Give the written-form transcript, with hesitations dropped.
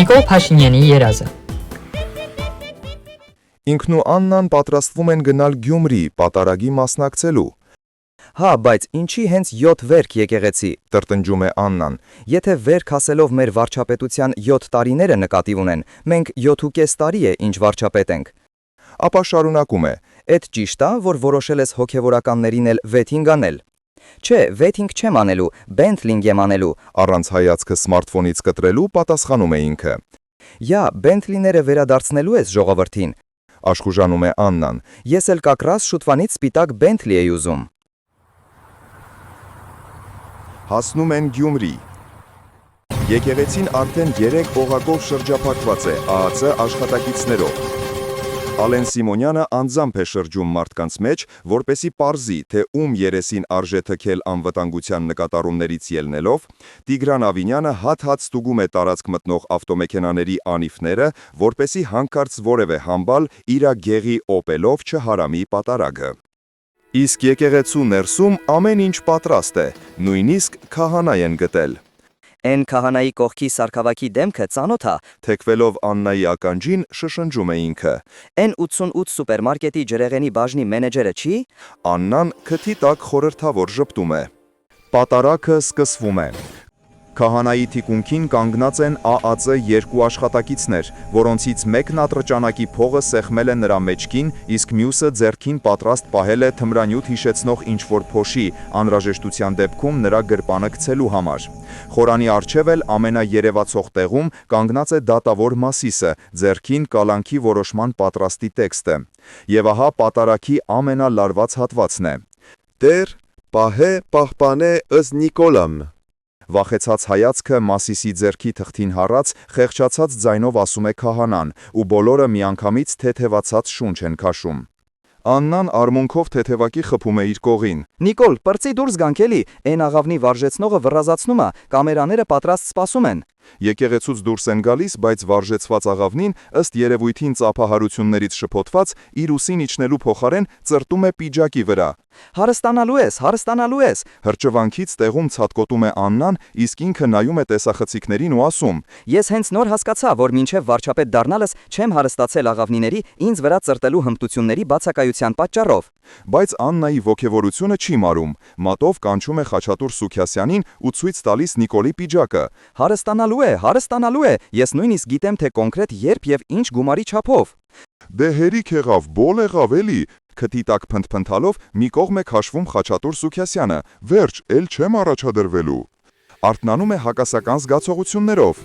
Նիկոլ Փաշինյանի երազը։ Ինքն ու Աննան պատրաստվում են գնալ Գյումրի պատարագի մասնակցելու։ Հա, բայց ինչի հենց 7 վերք եկեղեցի, Տրտնջում է Աննան։ եթե վերք ասելով մեր վարչապետության 7 տարիները նկատի ունեն, մենք 7.5 տարի է ինչ վարչապետ ենք։ Ապա շարունակում է. Էդ ճիշտ է, որ որոշել ես հոգևորականներին էլ վեթինգ անել։ Չէ, վեթինգ չեմ անելու, Bentley-ing եմ անելու։ Առանց հայացքը սմարթֆոնից կտրելու պատասխանում է ինքը։ Յա, Bentley-ները վերադարձնելու ես ժողովրդին։ Աշխուժանում է Աննան։ Ես էլ կակրաս շուտվանից սպիտակ Bentley էի ուզում։ Հասնում են Գյումրի։ Եկեղեցին արդեն 3 օղակով շրջափակված է ԱԱՑ աշխատակիցներով։ Ալեն Սիմոնյանը անձամբ է շրջում մարդկանց մեջ, որպեսի պարզի, թե ում երեսին արժե թքել անվտանգության նկատառումներից ելնելով, Տիգրան Ավինյանը հատ-հատ ստուգում է տարածք մտնող ավտոմեքենաների անիվները, որպեսի հանկարծ որևէ համբալ իրա գեղի օպելով չհարամի պատարագը։ Իսկ եկեղեցու ներսում ամեն ինչ պատրաստ է, նույնիսկ քահանա են գտել։ Էն քահանայի կողքի սարքավակի դեմքը ծանոթ է։ Թեքվելով Աննայի ականջին շշնջում է ինքը։ Էն 88 սուպերմարկետի ջրեղենի բաժնի մենեջերը չի։ Աննան քթի տակ խորհրդավոր ժպտում է։ Պատարագը սկսվում է։ Քահանայի թիկունքին կանգնած են ԱԱՑ 2 աշխատակիցներ, որոնցից մեկն ատրճանակի փողը սեղմել է նրա մեջքին, իսկ մյուսը ձեռքին պատրաստ պահել է թմրանյութ հիշեցնող ինչ-որ փոշի, անհրաժեշտության դեպքում նրա գրպանը գցելու համար։ Խորանի առջև էլ ամենաերևացող տեղում կանգնած է դատավոր Մասիսը, ձեռքին կալանքի որոշման պատրաստի տեքստը։ Եվ ահա պատարագի ամենալարված հատվածն է. Տեր, պահե, պահպանե ըս Նիկոլամ։ Վախեցած հայացքը Մասիսի ձեռքի թղթին հառած, խեղճացած ձայնով ասում է քահանան, ու բոլորը միանգամից թեթևացած շունչ են քաշում։ Աննան արմունքով թեթևակի խփում է իր կողին։ Նիկոլ, պրծի դուրս գանք էլի, էն աղավնի վարժեցնողը վռազացնում է, կամերաները պատրաստ սպասում են։ Եկեղեցուց դուրս են գալիս, բայց վարժեցված աղավնին, ըստ երևույթին ծափահարություններից շփոթված, իր ուսին իջնելու փոխարեն ծրտում է պիջակի վրա։ Հարստանալու ես։ Հրճվանքից տեղում ցատկոտում է Աննան, իսկ ինքը նայում է տեսախցիկներին ու ասում. Ես հենց նոր հասկացա, որ մինչև վարչապետ դառնալս չեմ հարստացել աղավնիների ինձ վրա ծրտելու հմտությունների բացակայության պատճառով։ Բայց Աննայի ոգևորությունը չի մարում, մատով կանչում է Խաչատուր Սուքիասյանին ու ցույց տալիս Նիկոլի պիջակը։ Հարստանալու է, ես նույնիսկ գիտեմ, թե կոնկրետ երբ եւ ինչ գումարի չափով։ Դե հերիք եղավ, բոլ եղավ էլի։ Քթի տակ փնթփնթալով մի կողմ է քաշվում Խաչատուր Սուքիասյանը, վերջ, էլ չեմ առաջադրվելու։ Արթնանում է հակասական զգացողություններով։